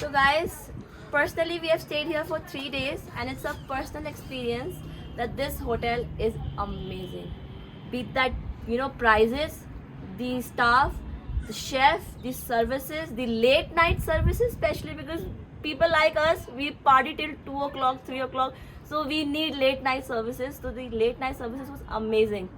So guys, personally we have stayed here for 3 days and it's a personal experience that this hotel is amazing. Be that, prices, the staff, the chef, the services, the late night services, especially because people like us, we party till 2 o'clock, 3 o'clock. So we need late night services. So the late night services was amazing.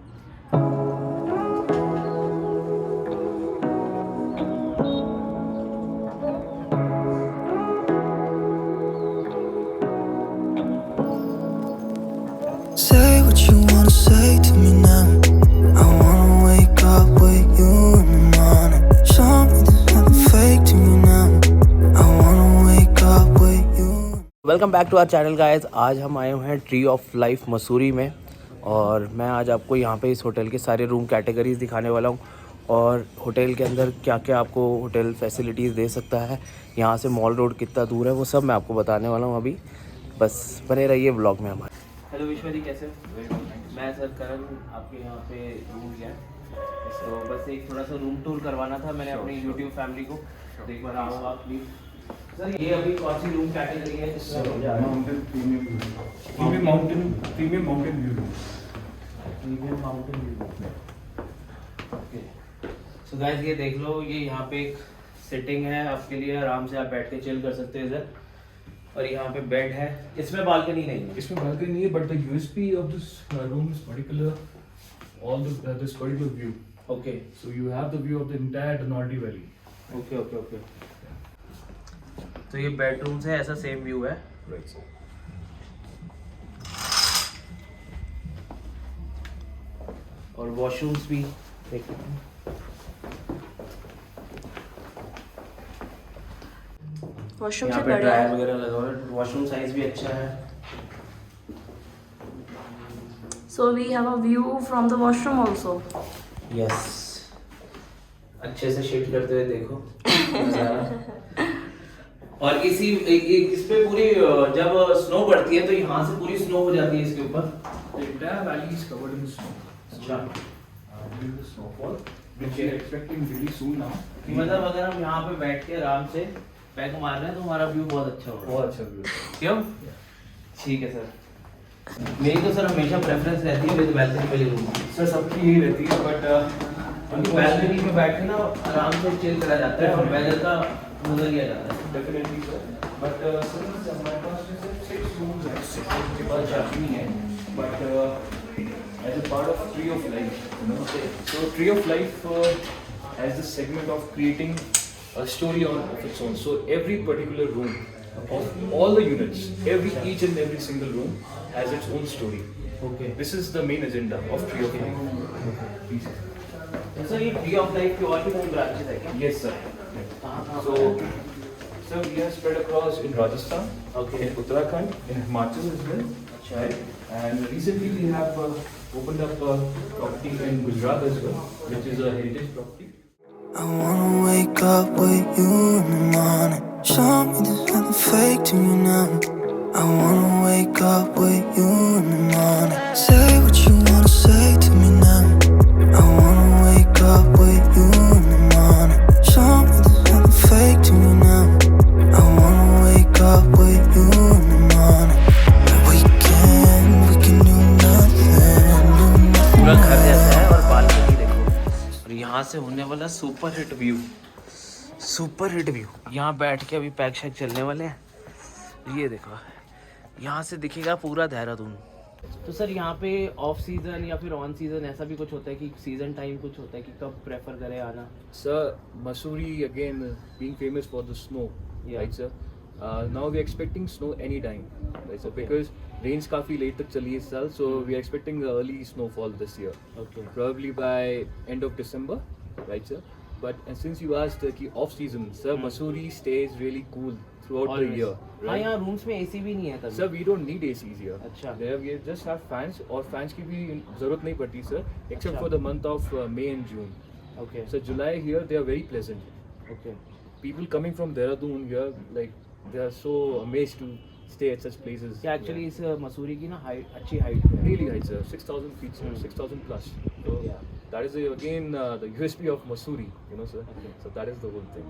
Say what you wanna say to me now. I wanna wake up with you in the morning. Show me there's nothing fake to me now. I wanna wake up with you. Welcome back to our channel guys. आज हम आए हुए हैं tree of life Mussoorie में और मैं आज आपको यहाँ पे इस होटल के सारे रूम कैटेगरीज दिखाने वाला हूँ और होटल के अंदर क्या क्या आपको होटल फैसिलिटीज़ दे सकता है, यहाँ से मॉल रोड कितना दूर है, वो सब मैं आपको बताने वाला हूँ। अभी बस बने रहिए ब्लॉग में हमारे। हेलो विश्वरी, कैसे? मैं सर करण आपके यहाँ पे रूम लिया है, तो बस एक थोड़ा सा रूम टूर करवाना था मैंने अपनी यूट्यूब फैमिली को। तो एक बार आओ आप प्लीज़। सर ये अभी कौन सी रूम कैटेगरी है? Mountain premium view okay. So guys ये देख लो, ये यहाँ पे एक सिटिंग है आपके लिए, आराम से आप बैठ के चिल कर सकते हो इधर। और यहाँ पे बेड है, इसमें बालकनी नहीं है। इसमें बालकनी नहीं है, but the USP of this room is particular all this particular view. Okay, so you have the view of the entire Dhanaulti valley. Okay okay okay. तो ये बेडरूम से ऐसा सेम व्यू है। Right sir. और washrooms भी देख सकते हैं। वॉशरूम यहाँ से पे बढ़िया ड्रायर है। वगैरह लगा हुआ है, वॉशरूम साइज भी अच्छा है। So we have a view from the washroom also. Yes, अच्छे से शिफ्ट करते हुए देखो नज़ारा। और इस पे पूरी जब स्नो पड़ती है तो यहाँ से पूरी स्नो हो जाती है इसके ऊपर। The entire valley is covered in snow. अच्छा। During the snowfall, which we are expecting really soon now. मतलब अगर हम यहाँ पे बैठ के आराम से पैक मार रहे हैं तो हमारा व्यू बहुत अच्छा होगा। बहुत अच्छा व्यू। क्यों? ठीक है सर। मेरी तो सर हमेशा प्रेफरेंस रहती है विद बैल्कनी वाली रूम। सर सबकी यही रहती है, बट बैल्कनी में बैठ के ना आराम से चिल करा जाता है और वेदर का मजा लिया जाता है। डेफिनेटली सर, बट सर हमारे पास जैसे 6 रूम्स हैं, 6 के पास जाती नहीं है, but as a part of Tree of Life, you know. So Tree of Life has this segment of creating a story of its own. So every particular room of all the units, each and every single room has its own story. Okay. This is the main agenda of Tree of Life. Please. Sir ये tree of life की और भी कोई branches है क्या? Yes, sir. So, sir, we are spread across in Rajasthan, Okay. in Uttarakhand, in Himachal as well. अच्छा है। And recently we have opened up a property in Gujarat as well, which is a heritage property. I wanna wake up with you in the morning. Show me there's nothing fake to me now. I wanna wake up with you in the morning. Say what you wanna say to me now. I wanna wake up with you in the morning. Show me there's nothing fake to me now. I wanna wake up with you in the morning. We can do nothing. पूरा घर जैसा है और balcony देखो और यहाँ से होने वाला सुपर हिट व्यू। यहाँ बैठ के अभी पैक शैक चलने वाले हैं। ये देखो, यहाँ से दिखेगा पूरा देहरादून। तो सर यहाँ पे ऑफ सीजन या फिर ऑन सीजन ऐसा भी कुछ होता है कि सीजन टाइम कुछ होता है कि कब प्रेफर करें आना? Sir, Mussoorie again being famous for the snow, Yeah. right sir? Now we are expecting snow anytime, right sir? Okay. Because rains काफी late तक चली है इस साल, so we are expecting the early snowfall this year, okay. probably by end of December, right sir? But since you asked कि off season, sir, Mussoorie stays really cool throughout the year, हाँ, right? यहाँ rooms में AC भी नहीं है तभी। Sir, we don't need ACs here. अच्छा। There we just have fans, और fans की भी जरूरत नहीं पड़ती sir, except अच्छा। for the month of May and June. Okay So July here they are very pleasant. Okay. People coming from Dehradun here, like they are so amazed to stay at such places. क्या actually इस मसूरी की ना height अच्छी height है। Really high, sir. 6,000 feet, sir. 6,000 plus. So Yeah. that is again the USP of Mussoorie, you know, sir. Okay. So that is the whole thing.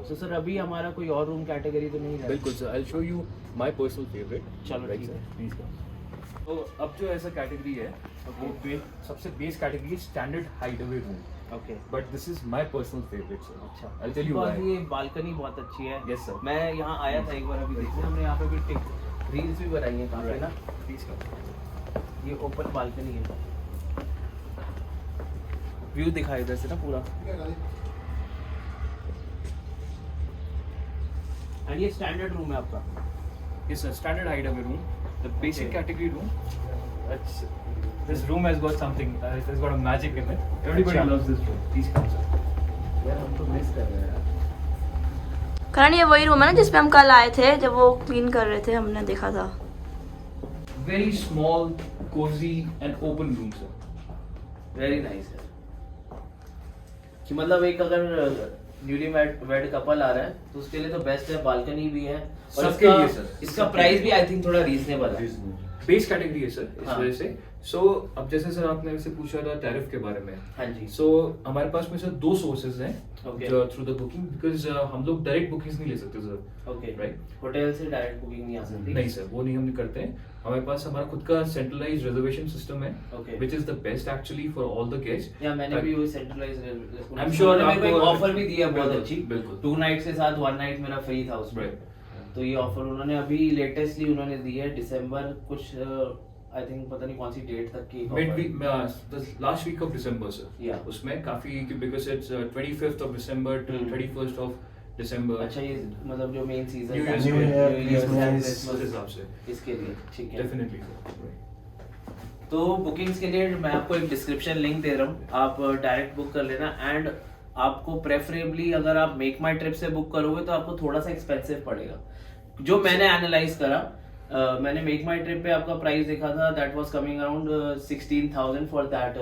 तो sir अभी हमारा कोई और रूम कैटेगरी तो नहीं है? बिल्कुल sir, I'll show you my personal favorite. चलो Right, ठीक sir. है। Please come. तो अब जो ऐसा कैटेगरी है वो सबसे बेस कैटेगरी है standard hideaway room. Okay. But this is my personal favourite sir. अच्छा. I'll tell you Because why. ये बालकनी बहुत अच्छी है. Yes, sir. मैं यहाँ आया था एक बार अभी देखने, हमने यहाँ पे भी रील्स भी बनाई है काफी ना. Please come. ये ओपन बालकनी है. व्यू दिखाई इधर से ना पूरा. एंड ये स्टैंडर्ड रूम है आपका? Yes sir, standard hideaway room. The basic Okay. category room. That's, this room has got something. It has got a magic in it. Everybody अच्छा. loves this room. Please come sir. यार हम तो miss कर रहे हैं यार. करण ये वही रूम है ना जिसपे हम कल आए थे जब वो क्लीन कर रहे थे, हमने देखा था. Very small, cozy and open room sir. Very nice है कि मतलब एक अगर न्यूली वेड कपल आ रहा है तो उसके लिए तो बेस्ट है. बालकनी भी है और सबके इसका लिए, सर. इसका सबके प्राइस लिए. भी आई थिंक थोड़ा रीजनेबल है. बेस कैटेगरी है सर इस हाँ. वजह से. सो अब जैसे सर आपने वैसे पूछा था टैरिफ के बारे में. हाँ जी. सो हमारे पास में सर दो सोर्सेज हैं Okay. Through the booking, because हम लोग डायरेक्ट बुकिंग्स नहीं ले सकते सर. ओके. राइट. होटल से डायरेक्ट बुकिंग नहीं आ सकती? नहीं सर, वो नहीं हम नहीं करते हैं. हमारे पास हमारा खुद का सेंट्रलाइज रिजर्वेशन सिस्टम है Okay. which is the best actually for all the guests. या मैंने भी वही सेंट्रलाइज I'm sure मेरे को एक आपको- ऑफर भी दिया बहुत बिल्कुल, अच्छी. बिल्कुल. 2 नाइट्स के साथ 1 नाइट मेरा फ्री था उसमें. Right. तो ये ऑफर उन्होंने अभी लेटेस्टली उन्होंने दी है दिसंबर कुछ आई थिंक पता नहीं कौन सी डेट तक की mid offer. Week the last week of December sir. Yeah. उसमें काफी because it's 25th of December till 31st of December. अच्छा ये मतलब जो main season New Year's New Day. Year, Christmas Christmas, हिसाब से. इसके लिए ठीक है. Definitely sir. Right. तो बुकिंग्स के लिए मैं आपको एक डिस्क्रिप्शन लिंक दे रहा हूँ, आप डायरेक्ट बुक कर लेना. एंड आपको प्रेफरेबली अगर आप मेक माई ट्रिप से बुक करोगे तो आपको थोड़ा सा एक्सपेंसिव पड़ेगा. जो मैंने एनालाइज करा, मैंने मेक माई ट्रिप पे आपका प्राइस देखा था, that was coming around 16,000 for that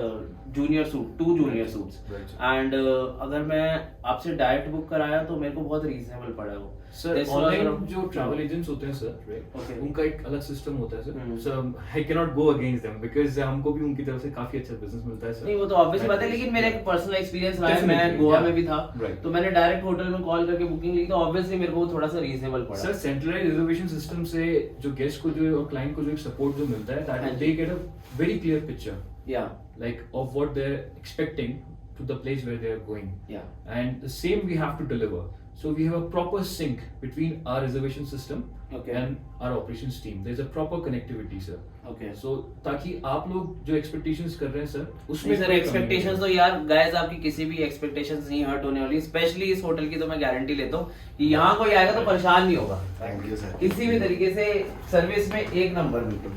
junior suit, 2 junior suits. Right. And अगर मैं आपसे डायरेक्ट बुक कराया तो मेरे को बहुत रीजनेबल पड़ा वो. Sir This was online around- जो ट्रैवल एजेंट्स होते हैं सर, Okay. राइट, उनका एक अलग सिस्टम होता है sir. Hmm. So I can not go against them because हमको भी उनकी तरफ से काफी अच्छा बिजनेस मिलता है सर. नहीं वो तो ऑब्वियस बात है, लेकिन मेरा एक पर्सनल एक्सपीरियंस रहा है. मैं Definitely, गोवा yeah. में भी था. Right. तो मैंने डायरेक्ट होटल में कॉल करके बुकिंग ली तो ऑब्वियसली मेरे को थोड़ा सा रीजनेबल पड़ा. सर सेंट्रलाइज रिजर्वेशन सिस्टम से जो गेस्ट को जो और क्लाइंट को जो एक सपोर्ट जो मिलता है, हाँ दैट जी. They get a very clear picture या like of what they're expecting to the place where they are going. या And the same we have to deliver. So we have a proper sync between our reservation system Okay. and our operations team. There's a proper connectivity, sir. Okay. So ताकि आप लोग जो expectations कर रहे हैं sir, उसमें sir कोई कमी एक्सपेक्टेशंस नहीं तो यार गाइस आपकी किसी भी एक्सपेक्टेशंस नहीं हर्ट होने वाली. स्पेशली इस होटल की तो मैं गारंटी लेता हूँ कि यहाँ कोई आएगा तो परेशान नहीं होगा. Thank you sir. किसी भी तरीके से सर्विस में एक नंबर बिल्कुल.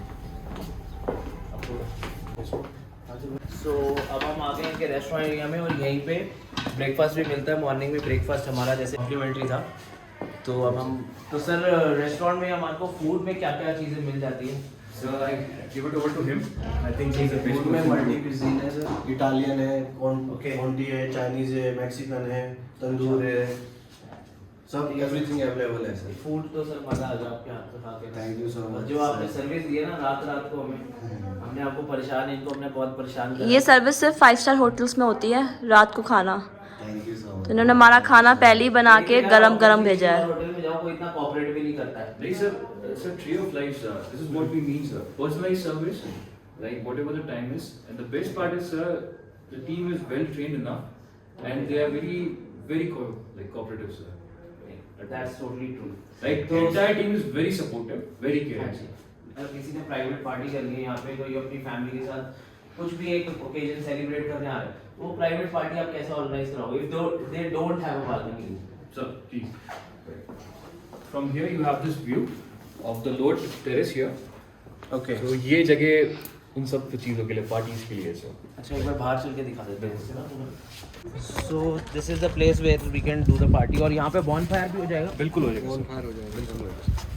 सो अब हम आ गए इनके रेस्टोरेंट एरिया में और यहीं पे ब्रेकफास्ट भी मिलता है. मॉर्निंग में ब्रेकफास्ट हमारा जैसे कॉम्प्लीमेंट्री था. तो अब हम तो सर रेस्टोरेंट में हमारे को फूड में क्या क्या चीज़ें मिल जाती हैं? So I give it over to him. I think he's the best food में person. मल्टी क्विजीन है सर. इटालियन है, Okay. कॉन्टी है, चाइनीज है, मैक्सिकन है, तंदूर है, सब एवरीथिंग अवेलेबल है सर. फूड तो सर मज़ा आ गया आपके हाथ से खा के. Thank you so much, जो आपने sir. सर्विस दी है ना रात रात को हमें, हमने आपको परेशान, इनको हमने बहुत परेशान किया. ये सर्विस सिर्फ 5 स्टार होटल्स में होती है, रात को खाना. Thank you so much. इन्होंने हमारा खाना पहले ही बना के गरम गरम भेजा है. होटल में जाओ कोई इतना कोऑपरेट भी नहीं करता है. Like sir, tree of life, sir. This is what we mean, sir. Personalized service, like whatever the time is. And the best part is, sir, the team is well trained enough, and they are very cooperative, sir. That's totally true. Like the entire team is very supportive, very caring. अगर किसी ने private party करनी है यहाँ पे, कोई अपनी family के साथ कुछ भी एक ओकेजन सेलिब्रेट करने आ रहे हैं, वो प्राइवेट पार्टी आप कैसे ऑर्गेनाइज कराओगे if they don't have a balcony? Sir, please. From here you have this view of the Lord Terrace here. Okay. So ये जगह उन सब चीज़ों के लिए, पार्टीज के लिए सर. अच्छा एक बार बाहर चल के दिखा देते हैं. So this is the place where we can do the party. और यहाँ पे bonfire भी हो जाएगा. बिल्कुल हो जाएगा.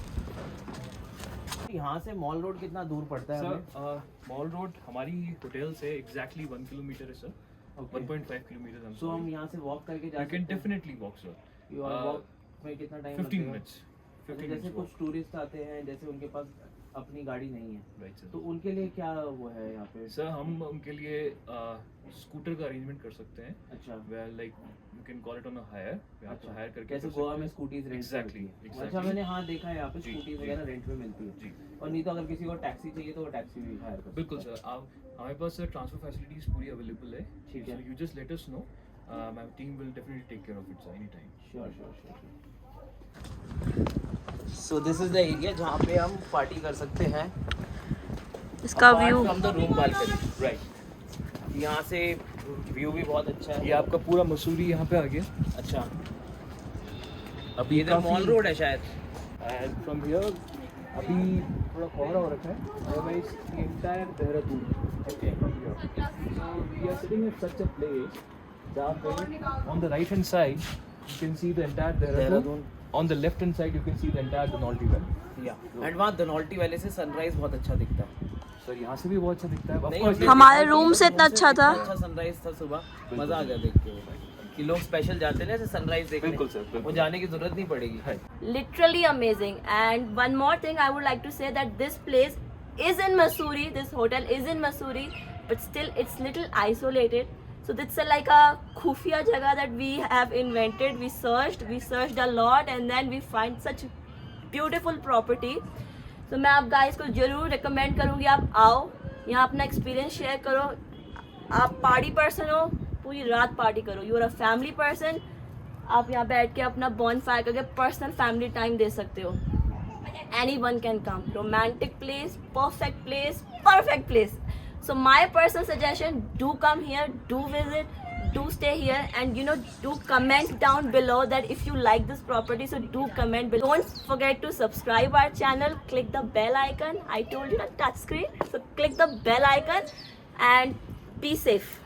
यहाँ से मॉल रोड कितना दूर पड़ता है हमें? सर मॉल रोड हमारी होटल से एग्जैक्टली 1 किलोमीटर है सर. 1.5 किलोमीटर. So हम यहाँ से वॉक करके जा You can सकते हैं? definitely walk, sir. You are walk में कितना टाइम 15 minutes. जैसे 15 minutes कुछ walk. टूरिस्ट आते हैं, जैसे उनके पास अपनी गाड़ी नहीं है, Right, sir. तो उनके लिए क्या वो है यहाँ पे? सर हम उनके लिए स्कूटर का अरेंजमेंट कर सकते हैं. अच्छा Well, like you can call it on a hire. आप अच्छा, हायर करके जैसे कर गोवा सकते में हैं. स्कूटीज रेंट Exactly, अच्छा exactly. मैंने हाँ देखा है यहाँ पे जी, स्कूटीज जी। वगैरह रेंट में मिलती है, जी. और नहीं तो अगर किसी को टैक्सी चाहिए तो वो टैक्सी भी हायर कर बिल्कुल सकता सर. आप हमारे पास सर ट्रांसफर फैसिलिटीज पूरी अवेलेबल है. ठीक है। So you just let us know. My team will definitely take care of it sir anytime. है। So this is the area जहाँ पे हम पार्टी कर सकते हैं इसका apart view from the room balcony. Right. यहाँ से व्यू भी बहुत अच्छा है। ये आपका पूरा मसूरी यहाँ पे आ गया. अच्छा अभी इधर मॉल रोड है शायद। एंड फ्रॉम हियर अभी थोड़ा कोहरा हो रखा है. Otherwise the entire Dehradun. Okay So we are sitting at such a place जहाँ पे on the right hand side you can see the entire Dehradun. Dehradun. On the left hand side you can see the entire Dhanolti Valley. या and वहाँ धनौल्टी वाले से sunrise बहुत अच्छा दिखता है। सर यहाँ से भी बहुत अच्छा दिखता है. Of नहीं, course, अभी- हमारे रूम से इतना अच्छा था। अच्छा सनराइज था सुबह, मजा आ गया देख के कि लोग स्पेशल जाते हैं ना ऐसे सनराइज देखने। बिल्कुल सर, बिल्कुल। वो जाने की जरूरत नहीं पड़ेगी। है. literally amazing. And one more thing I would like to say that this place is in Mussoorie, this hotel is in Mussoorie, but still it's little isolated. So it's like a khufiya jagah that we have invented. We searched a lot and then we find such beautiful property. So मैं आप guys को जरूर recommend करूँगी आप आओ यहाँ अपना experience share करो. आप पार्टी पर्सन हो, पूरी रात पार्टी करो. You are a family person, आप यहाँ बैठ के अपना bonfire करके पर्सनल फैमिली टाइम दे सकते हो. Anyone can come. Romantic place, perfect place. So my personal suggestion, do come here, do visit, do stay here, and do comment down below that if you like this property. So do comment below. Don't forget to subscribe our channel, click the bell icon. I told you, touch screen. So click the bell icon and be safe.